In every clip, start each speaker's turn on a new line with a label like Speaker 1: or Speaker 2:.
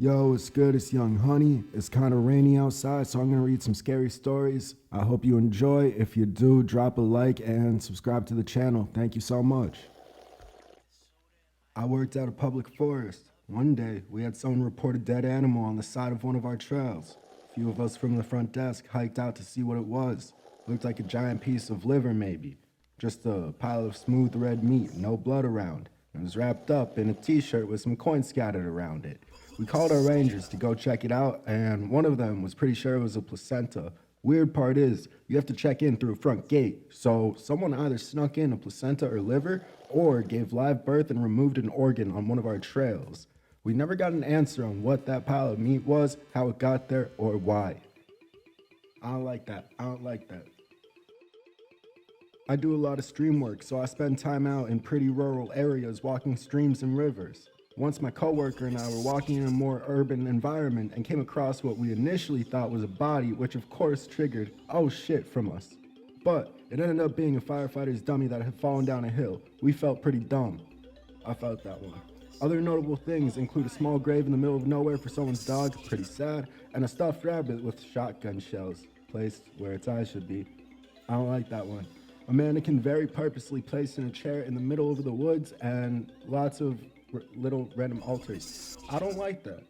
Speaker 1: Yo, it's good. It's Young Honey. It's kind of rainy outside, so I'm going to read some scary stories. I hope you enjoy. If you do, drop a like and subscribe to the channel. Thank you so much. I worked at a public forest. One day, we had someone report a dead animal on the side of one of our trails. A few of us from the front desk hiked out to see what it was. Looked like a giant piece of liver, maybe. Just a pile of smooth red meat, no blood around. It was wrapped up in a t-shirt with some coins scattered around it. We called our rangers to go check it out, and one of them was pretty sure it was a placenta. Weird part is, you have to check in through a front gate, so someone either snuck in a placenta or liver, or gave live birth and removed an organ on one of our trails. We never got an answer on what that pile of meat was, how it got there, or why. I don't like that. I do a lot of stream work, so I spend time out in pretty rural areas walking streams and rivers. Once my coworker and I were walking in a more urban environment and came across what we initially thought was a body, which of course triggered, "oh shit," from us. But it ended up being a firefighter's dummy that had fallen down a hill. We felt pretty dumb. I felt that one. Other notable things include a small grave in the middle of nowhere for someone's dog, pretty sad, and a stuffed rabbit with shotgun shells, placed where its eyes should be. I don't like that one. A mannequin very purposely placed in a chair in the middle of the woods and lots of little random altars. I don't like that.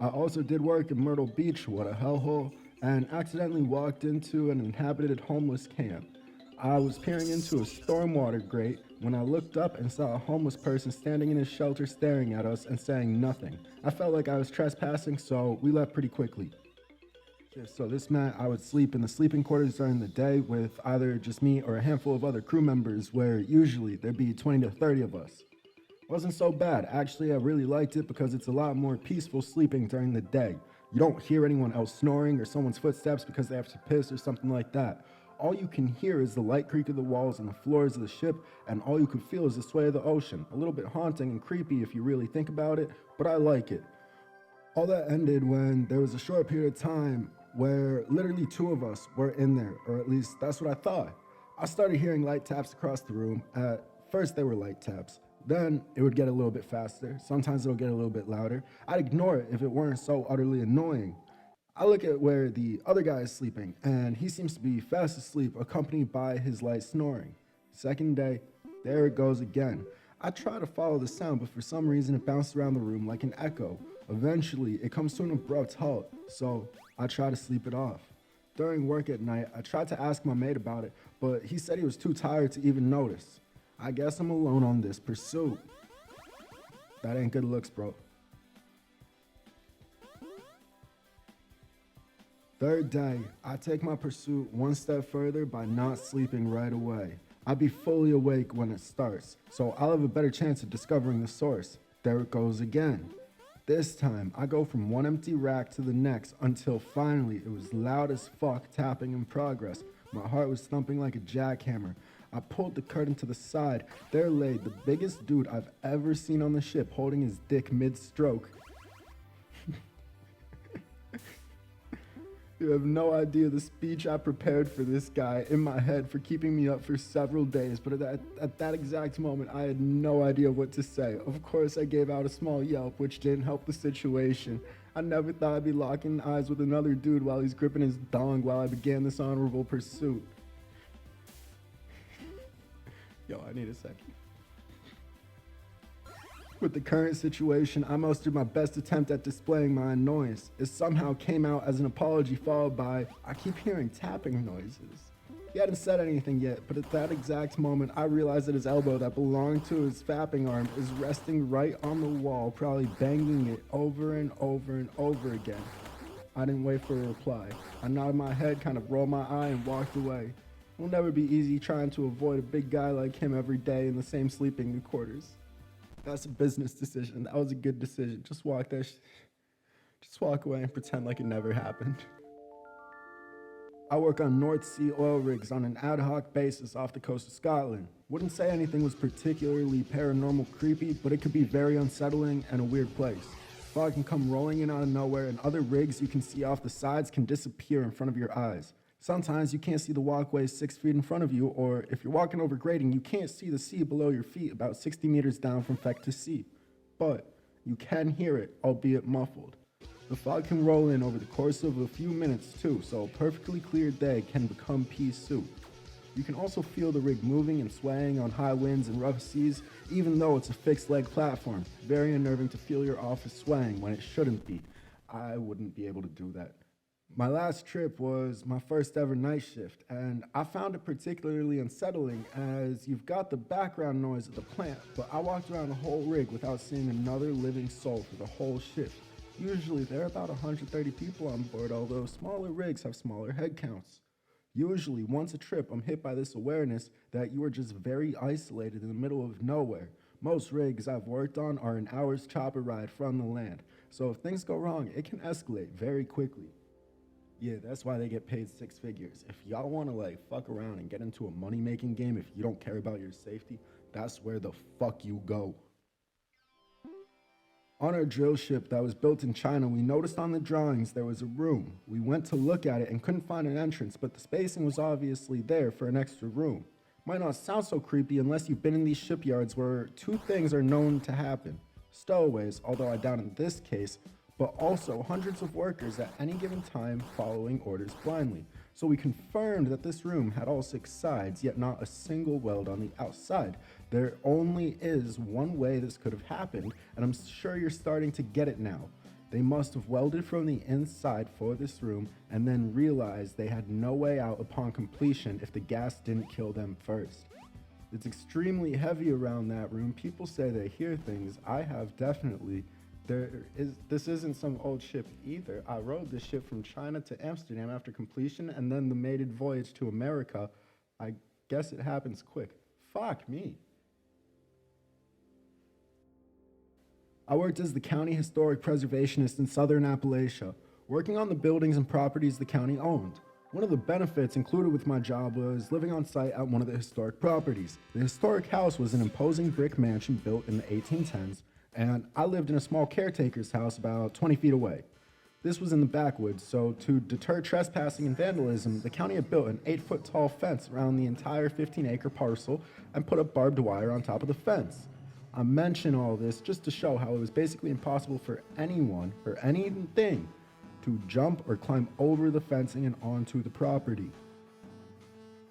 Speaker 1: I also did work in Myrtle Beach, what a hellhole, and accidentally walked into an inhabited homeless camp. I was peering into a stormwater grate when I looked up and saw a homeless person standing in his shelter staring at us and saying nothing. I felt like I was trespassing, so we left pretty quickly. So this meant I would sleep in the sleeping quarters during the day with either just me or a handful of other crew members, where usually there'd be 20 to 30 of us. It wasn't so bad. Actually, I really liked it because it's a lot more peaceful sleeping during the day. You don't hear anyone else snoring or someone's footsteps because they have to piss or something like that. All you can hear is the light creak of the walls and the floors of the ship, and all you can feel is the sway of the ocean. A little bit haunting and creepy if you really think about it, but I like it. All that ended when there was a short period of time where literally two of us were in there, or at least that's what I thought. I started hearing light taps across the room. At first they were light taps. Then it would get a little bit faster. Sometimes it'll get a little bit louder. I'd ignore it if it weren't so utterly annoying. I look at where the other guy is sleeping, and he seems to be fast asleep, accompanied by his light snoring. Second day, there it goes again. I try to follow the sound, but for some reason it bounced around the room like an echo. Eventually, it comes to an abrupt halt, so I try to sleep it off. During work at night, I tried to ask my mate about it, but he said he was too tired to even notice. I guess I'm alone on this pursuit. That ain't good looks, bro. Third day, I take my pursuit one step further by not sleeping right away. I'll be fully awake when it starts, so I'll have a better chance of discovering the source. There it goes again. This time, I go from one empty rack to the next until finally it was loud as fuck tapping in progress. My heart was thumping like a jackhammer. I pulled the curtain to the side. There lay the biggest dude I've ever seen on the ship holding his dick mid-stroke. You have no idea the speech I prepared for this guy in my head for keeping me up for several days, but at that exact moment, I had no idea what to say. Of course, I gave out a small yelp, which didn't help the situation. I never thought I'd be locking eyes with another dude while he's gripping his dong while I began this honorable pursuit. Yo, I need a second. With the current situation, I mustered my best attempt at displaying my annoyance. It somehow came out as an apology followed by, "I keep hearing tapping noises." He hadn't said anything yet, but at that exact moment, I realized that his elbow that belonged to his fapping arm is resting right on the wall, probably banging it over and over and over again. I didn't wait for a reply. I nodded my head, kind of rolled my eye, and walked away. It'll never be easy trying to avoid a big guy like him every day in the same sleeping quarters. That's a business decision. That was a good decision. Just walk away and pretend like it never happened. I work on North Sea oil rigs on an ad hoc basis off the coast of Scotland. Wouldn't say anything was particularly paranormal creepy, but it could be very unsettling and a weird place. Fog can come rolling in out of nowhere, and other rigs you can see off the sides can disappear in front of your eyes. Sometimes you can't see the walkway 6 feet in front of you, or if you're walking over grading, you can't see the sea below your feet about 60 meters down from feck to sea. But you can hear it, albeit muffled. The fog can roll in over the course of a few minutes too, so a perfectly clear day can become pea soup. You can also feel the rig moving and swaying on high winds and rough seas, even though it's a fixed leg platform. Very unnerving to feel your office swaying when it shouldn't be. I wouldn't be able to do that. My last trip was my first ever night shift, and I found it particularly unsettling as you've got the background noise of the plant, but I walked around the whole rig without seeing another living soul for the whole shift. Usually there are about 130 people on board, although smaller rigs have smaller head counts. Usually, once a trip, I'm hit by this awareness that you are just very isolated in the middle of nowhere. Most rigs I've worked on are an hour's chopper ride from the land, so if things go wrong, it can escalate very quickly. Yeah, that's why they get paid six figures. If y'all want to like fuck around and get into a money-making game if you don't care about your safety, that's where the fuck you go. On our drill ship that was built in China, we noticed on the drawings there was a room. We went to look at it and couldn't find an entrance, but the spacing was obviously there for an extra room. Might not sound so creepy unless you've been in these shipyards where two things are known to happen. Stowaways, although I doubt in this case, but also hundreds of workers at any given time following orders blindly. So we confirmed that this room had all six sides, yet not a single weld on the outside. There only is one way this could have happened, and I'm sure you're starting to get it now. They must have welded from the inside for this room and then realized they had no way out upon completion if the gas didn't kill them first. It's extremely heavy around that room. People say they hear things. I have definitely. This isn't some old ship either. I rode this ship from China to Amsterdam after completion and then the maiden voyage to America. I guess it happens quick. Fuck me. I worked as the county historic preservationist in southern Appalachia, working on the buildings and properties the county owned. One of the benefits included with my job was living on site at one of the historic properties. The historic house was an imposing brick mansion built in the 1810s, and I lived in a small caretaker's house about 20 feet away. This was in the backwoods, so to deter trespassing and vandalism, the county had built an 8-foot tall fence around the entire 15-acre parcel and put up barbed wire on top of the fence. I mention all this just to show how it was basically impossible for anyone or anything to jump or climb over the fencing and onto the property.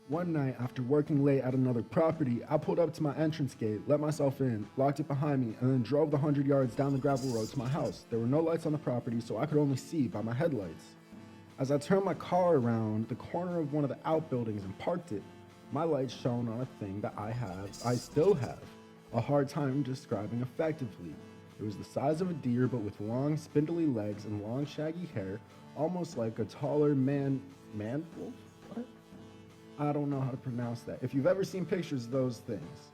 Speaker 1: One night, after working late at another property, I pulled up to my entrance gate, let myself in, locked it behind me, and then drove the 100 yards down the gravel road to my house. There were no lights on the property, so I could only see by my headlights. As I turned my car around the corner of one of the outbuildings and parked it, my lights shone on a thing that I still have, a hard time describing effectively. It was the size of a deer, but with long, spindly legs and long, shaggy hair, almost like a taller man-wolf? What? I don't know how to pronounce that. If you've ever seen pictures of those things.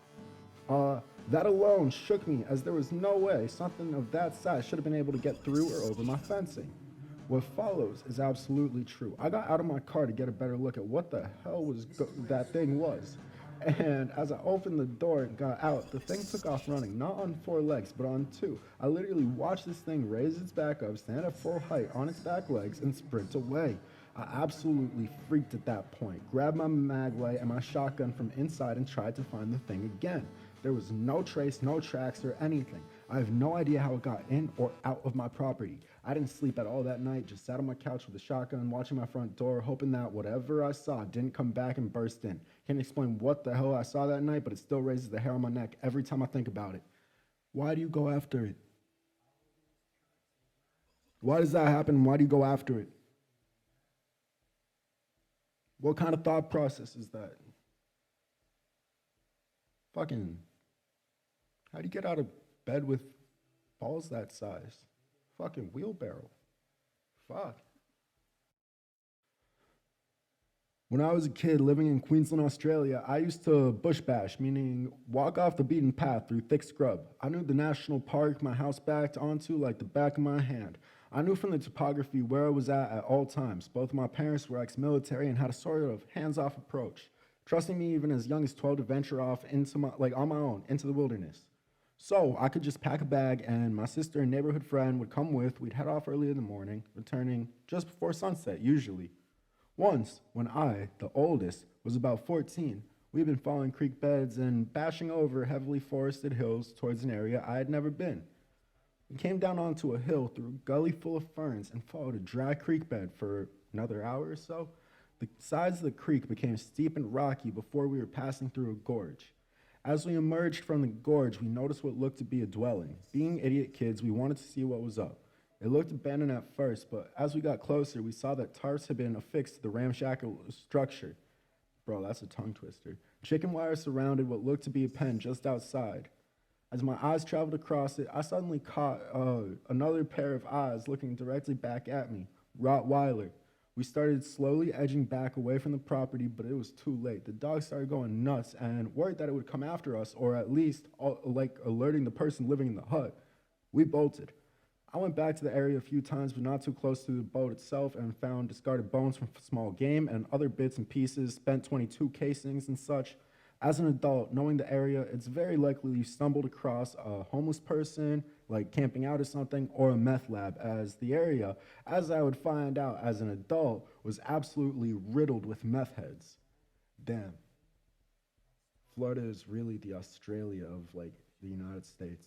Speaker 1: That alone shook me, as there was no way something of that size should have been able to get through or over my fencing. What follows is absolutely true. I got out of my car to get a better look at what the hell that thing was. And as I opened the door and got out, the thing took off running, not on 4 legs, but on 2. I literally watched this thing raise its back up, stand at full height on its back legs, and sprint away. I absolutely freaked at that point, grabbed my mag light and my shotgun from inside and tried to find the thing again. There was no trace, no tracks, or anything. I have no idea how it got in or out of my property. I didn't sleep at all that night, just sat on my couch with a shotgun, watching my front door, hoping that whatever I saw didn't come back and burst in. Can't explain what the hell I saw that night, but it still raises the hair on my neck every time I think about it. Why do you go after it? Why does that happen? Why do you go after it? What kind of thought process is that? Fucking, how do you get out of bed with balls that size? Fucking wheelbarrow. Fuck. When I was a kid living in Queensland, Australia, I used to bush bash, meaning walk off the beaten path through thick scrub. I knew the national park my house backed onto like the back of my hand. I knew from the topography where I was at all times. Both of my parents were ex-military and had a sort of hands-off approach, trusting me even as young as 12 to venture off into on my own into the wilderness. So I could just pack a bag and my sister and neighborhood friend would come with. We'd head off early in the morning, returning just before sunset usually. Once, when I, the oldest, was about 14, we'd been following creek beds and bashing over heavily forested hills towards an area I had never been. We came down onto a hill through a gully full of ferns and followed a dry creek bed for another hour or so. The sides of the creek became steep and rocky before we were passing through a gorge. As we emerged from the gorge, we noticed what looked to be a dwelling. Being idiot kids, we wanted to see what was up. It looked abandoned at first, but as we got closer, we saw that tarps had been affixed to the ramshackle structure. Bro, that's a tongue twister. Chicken wire surrounded what looked to be a pen just outside. As my eyes traveled across it, I suddenly caught another pair of eyes looking directly back at me. Rottweiler. We started slowly edging back away from the property, but it was too late. The dog started going nuts and worried that it would come after us, or at least alerting the person living in the hut. We bolted. I went back to the area a few times, but not too close to the boat itself, and found discarded bones from small game and other bits and pieces, spent 22 casings and such. As an adult, knowing the area, it's very likely you stumbled across a homeless person, like camping out or something, or a meth lab, as the area, as I would find out as an adult, was absolutely riddled with meth heads. Damn. Florida is really the Australia of, like, the United States.